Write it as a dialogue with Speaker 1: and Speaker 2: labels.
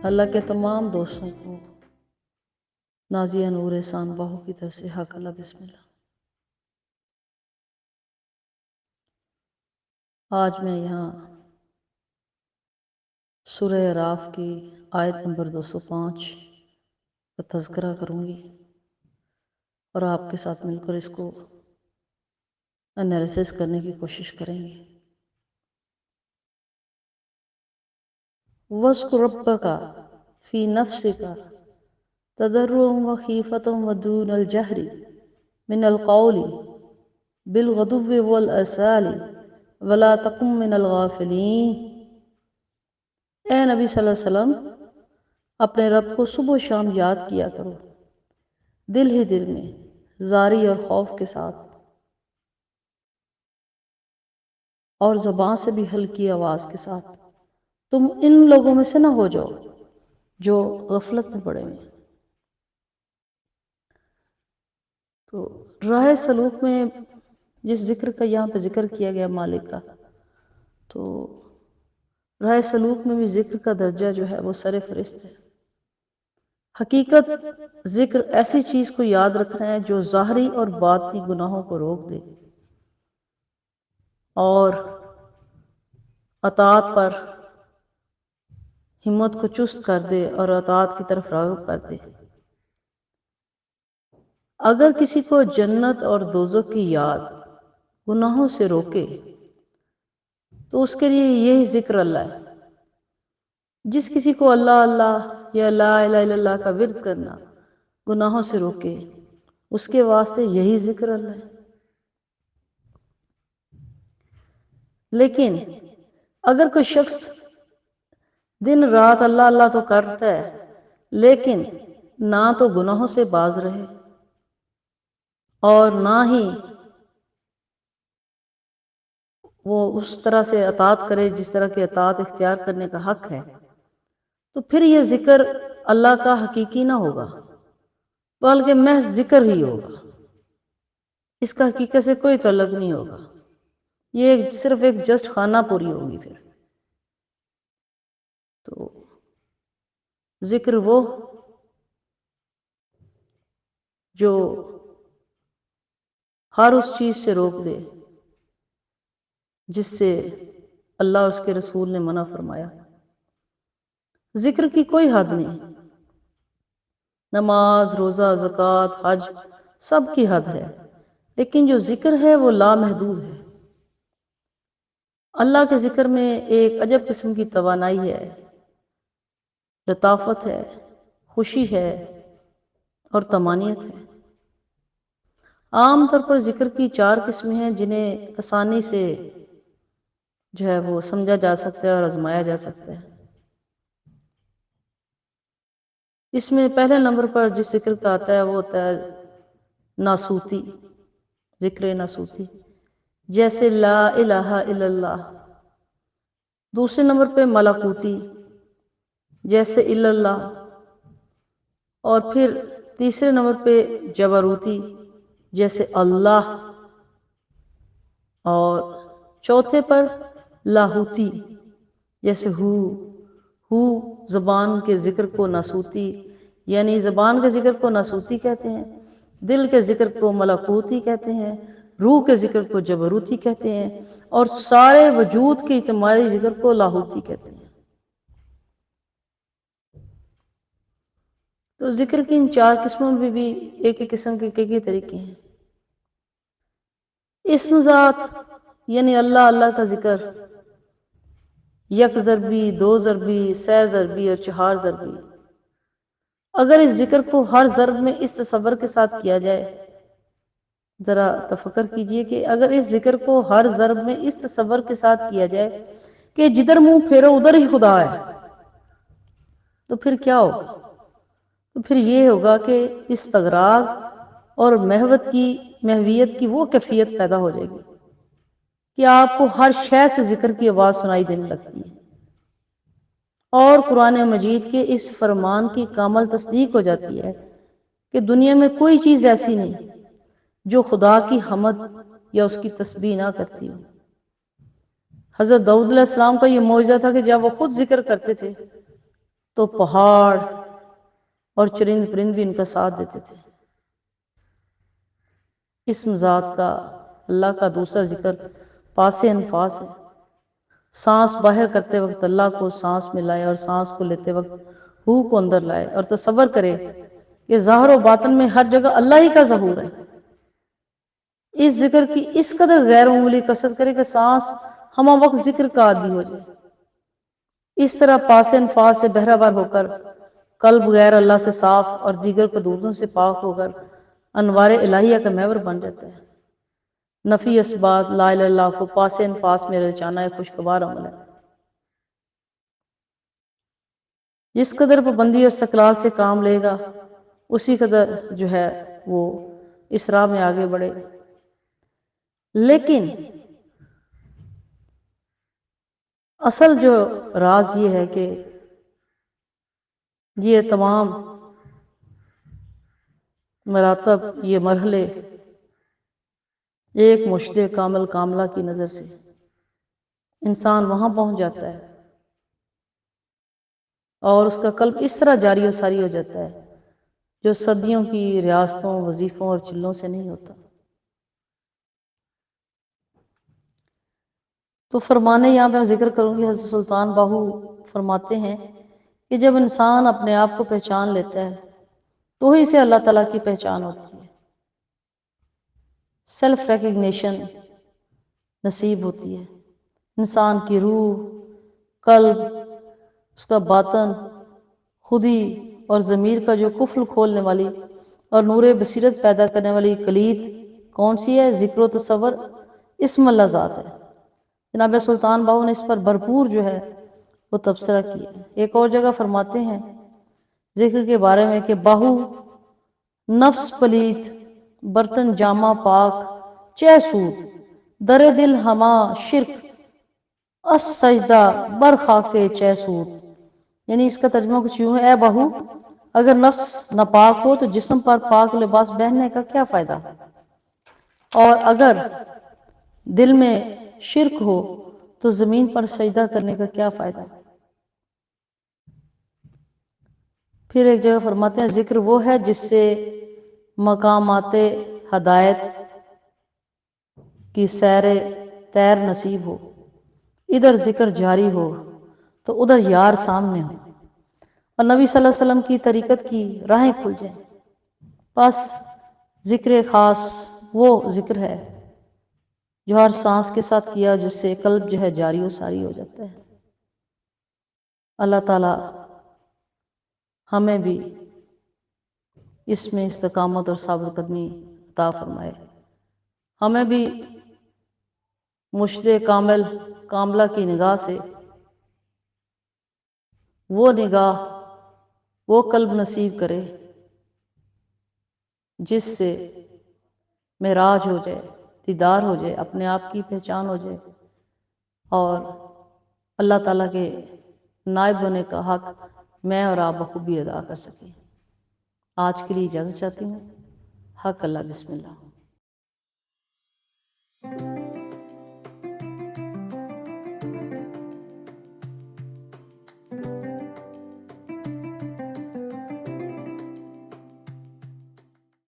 Speaker 1: اللہ کے تمام دوستوں کو نازیہ نور احسان باہو کی طرف سے حق اللہ بسم اللہ۔ آج میں یہاں سورہ اعراف کی آیت نمبر 205 کا تذکرہ کروں گی اور آپ کے ساتھ مل کر اس کو انالیسس کرنے کی کوشش کریں گے۔ وَاذْكُرْ رَبَّكَ فِي نَفْسِكَ تَضَرُّعًا وَخِيفَةً وَدُونَ الْجَهْرِ مِنَ الْقَوْلِ بِالْغُدُوِّ وَالْآصَالِ وَلَا تَكُن مِّنَ الْغَافِلِينَ۔ اے نبی صلی اللہ علیہ وسلم، اپنے رب کو صبح و شام یاد کیا کرو، دل ہی دل میں، زاری اور خوف کے ساتھ، اور زبان سے بھی ہلکی آواز کے ساتھ۔ تم ان لوگوں میں سے نہ ہو جاؤ جو غفلت میں پڑے ہوئے۔ تو راہ سلوک میں جس ذکر کا یہاں پہ ذکر کیا گیا مالک کا، تو راہ سلوک میں بھی ذکر کا درجہ جو ہے وہ سر فہرست ہے۔ حقیقت ذکر ایسی چیز کو یاد رکھنا ہے جو ظاہری اور باطنی گناہوں کو روک دے اور اطاعت پر ہمت کو چست کر دے اور اطاعت کی طرف راغب کر دے۔ اگر کسی کو جنت اور دوزخ کی یاد گناہوں سے روکے تو اس کے لیے یہی ذکر اللہ ہے۔ جس کسی کو اللہ اللہ یا لا الہ الا اللہ کا ورد کرنا گناہوں سے روکے، اس کے واسطے یہی ذکر اللہ ہے۔ لیکن اگر کوئی شخص دن رات اللہ اللہ تو کرتا ہے لیکن نہ تو گناہوں سے باز رہے اور نہ ہی وہ اس طرح سے اطاعت کرے جس طرح کی اطاعت اختیار کرنے کا حق ہے، تو پھر یہ ذکر اللہ کا حقیقی نہ ہوگا بلکہ محض ذکر ہی ہوگا، اس کا حقیقت سے کوئی تعلق نہیں ہوگا، یہ صرف ایک جسٹ خانہ پوری ہوگی۔ پھر تو ذکر وہ جو ہر اس چیز سے روک دے جس سے اللہ اور اس کے رسول نے منع فرمایا۔ ذکر کی کوئی حد نہیں، نماز، روزہ، زکوٰۃ، حج سب کی حد ہے، لیکن جو ذکر ہے وہ لامحدود ہے۔ اللہ کے ذکر میں ایک عجب قسم کی توانائی ہے، لطافت ہے، خوشی ہے اور طمانینت ہے۔ عام طور پر ذکر کی 4 قسمیں ہیں جنہیں آسانی سے جو ہے وہ سمجھا جا سکتا ہے اور آزمایا جا سکتا ہے۔ اس میں پہلے نمبر پر جس ذکر کا آتا ہے وہ ہوتا ہے ناسوتی، ذکر ناسوتی، جیسے لا الہ الا اللہ۔ دوسرے نمبر پہ ملکوتی، جیسے الا اللہ، اور پھر تیسرے نمبر پہ جبروتی، جیسے اللہ، اور چوتھے پر لاہوتی، جیسے ہو زبان کے ذکر کو ناسوتی، یعنی زبان کے ذکر کو ناسوتی کہتے ہیں، دل کے ذکر کو ملکوتی کہتے ہیں، روح کے ذکر کو جبروتی کہتے ہیں، اور سارے وجود کے اجتماعی ذکر کو لاہوتی کہتے ہیں۔ تو ذکر کی ان 4 قسموں میں بھی ایک ہی قسم کے کئی طریقے ہیں۔ اسم ذات یعنی اللہ اللہ کا ذکر، 1 ضربی، 2 ضربی، 3 ضربی اور 4 ضربی۔ اگر اس ذکر کو ہر ضرب میں اس تصور کے ساتھ کیا جائے، ذرا تفکر کیجئے کہ اگر اس ذکر کو ہر ضرب میں اس تصور کے ساتھ کیا جائے کہ جدھر منہ پھیرو ادھر ہی خدا ہے، تو پھر کیا ہوگا؟ تو پھر یہ ہوگا کہ استغراق اور محویت کی وہ کیفیت پیدا ہو جائے گی کہ آپ کو ہر شے سے ذکر کی آواز سنائی دینے لگتی ہے، اور قرآن مجید کے اس فرمان کی کامل تصدیق ہو جاتی ہے کہ دنیا میں کوئی چیز ایسی نہیں جو خدا کی حمد یا اس کی تسبیح نہ کرتی ہو۔ حضرت داؤد علیہ السلام کا یہ معجزہ تھا کہ جب وہ خود ذکر کرتے تھے تو پہاڑ اور چرند پرند بھی ان کا ساتھ دیتے تھے۔ اسم ذات کا اللہ کا دوسرا ذکر پاس انفاس ہے۔ سانس باہر کرتے وقت اللہ کو سانس میں لائے اور سانس کو لیتے وقت ہو کو اندر لائے، اور تصور کرے کہ ظاہر و باطن میں ہر جگہ اللہ ہی کا ظہور ہے۔ اس ذکر کی اس قدر غیر معمولی کثرت کرے کہ سانس ہمہ وقت ذکر کا عادی ہو جائے۔ اس طرح پاس انفاس سے بہرہ ور ہو کر قلب غیر اللہ سے صاف اور دیگر قدورتوں سے پاک ہو کر انوار الہیہ کا محور بن جاتا ہے۔ نفی اثبات لا الہ الا اللہ کو پاس انفاس میں رچانا ایک خوشگوار عمل ہے۔ جس قدر پابندی اور استقلال سے کام لے گا اسی قدر جو ہے وہ اس راہ میں آگے بڑھے گا۔ لیکن اصل جو راز یہ ہے کہ یہ تمام مراتب، یہ مرحلے ایک مرشد کامل کاملہ کی نظر سے انسان وہاں پہنچ جاتا ہے اور اس کا قلب اس طرح جاری و ساری ہو جاتا ہے جو صدیوں کی ریاستوں، وظیفوں اور چلوں سے نہیں ہوتا۔ تو فرمانے یہاں پہ میں ذکر کروں گی، حضرت سلطان باہو فرماتے ہیں کہ جب انسان اپنے آپ کو پہچان لیتا ہے تو ہی اسے اللہ تعالیٰ کی پہچان ہوتی ہے، سیلف ریکگنیشن نصیب ہوتی ہے۔ انسان کی روح، قلب، اس کا باطن، خودی اور ضمیر کا جو قفل کھولنے والی اور نور بصیرت پیدا کرنے والی کلید کون سی ہے؟ ذکر و تصور اسم اللہ ذات ہے۔ جناب سلطان باہو نے اس پر بھرپور جو ہے وہ تبصرہ کیا ہے۔ ایک اور جگہ فرماتے ہیں ذکر کے بارے میں کہ باہو نفس پلیت برتن جامہ پاک چہ سود در دل ہما شرک اس سجدہ بر خاک چہ سود، یعنی اس کا ترجمہ کچھ یوں ہے، اے بہو اگر نفس ناپاک ہو تو جسم پر پاک لباس پہننے کا کیا فائدہ، اور اگر دل میں شرک ہو تو زمین پر سجدہ کرنے کا کیا فائدہ۔ پھر ایک جگہ فرماتے ہیں ذکر وہ ہے جس سے مقامات ہدایت کی سیر تیر نصیب ہو، ادھر ذکر جاری ہو تو ادھر یار سامنے ہو، اور نبی صلی اللہ علیہ وسلم کی طریقت کی راہیں کھل جائیں۔ بس ذکر خاص وہ ذکر ہے جو ہر سانس کے ساتھ کیا جس سے قلب جو ہے جاری و ساری ہو جاتا ہے۔ اللہ تعالی ہمیں بھی اس میں استقامت اور ثابت قدمی عطا فرمائے، ہمیں بھی مرشد کامل کاملہ کی نگاہ سے وہ نگاہ، وہ قلب نصیب کرے جس سے معراج ہو جائے، دیدار ہو جائے، اپنے آپ کی پہچان ہو جائے، اور اللہ تعالیٰ کے نائب ہونے کا حق میں اور آپ بخوبی ادا کر سکیں۔ آج کے لیے اجازت چاہتی ہوں۔ حق اللہ، بسم اللہ۔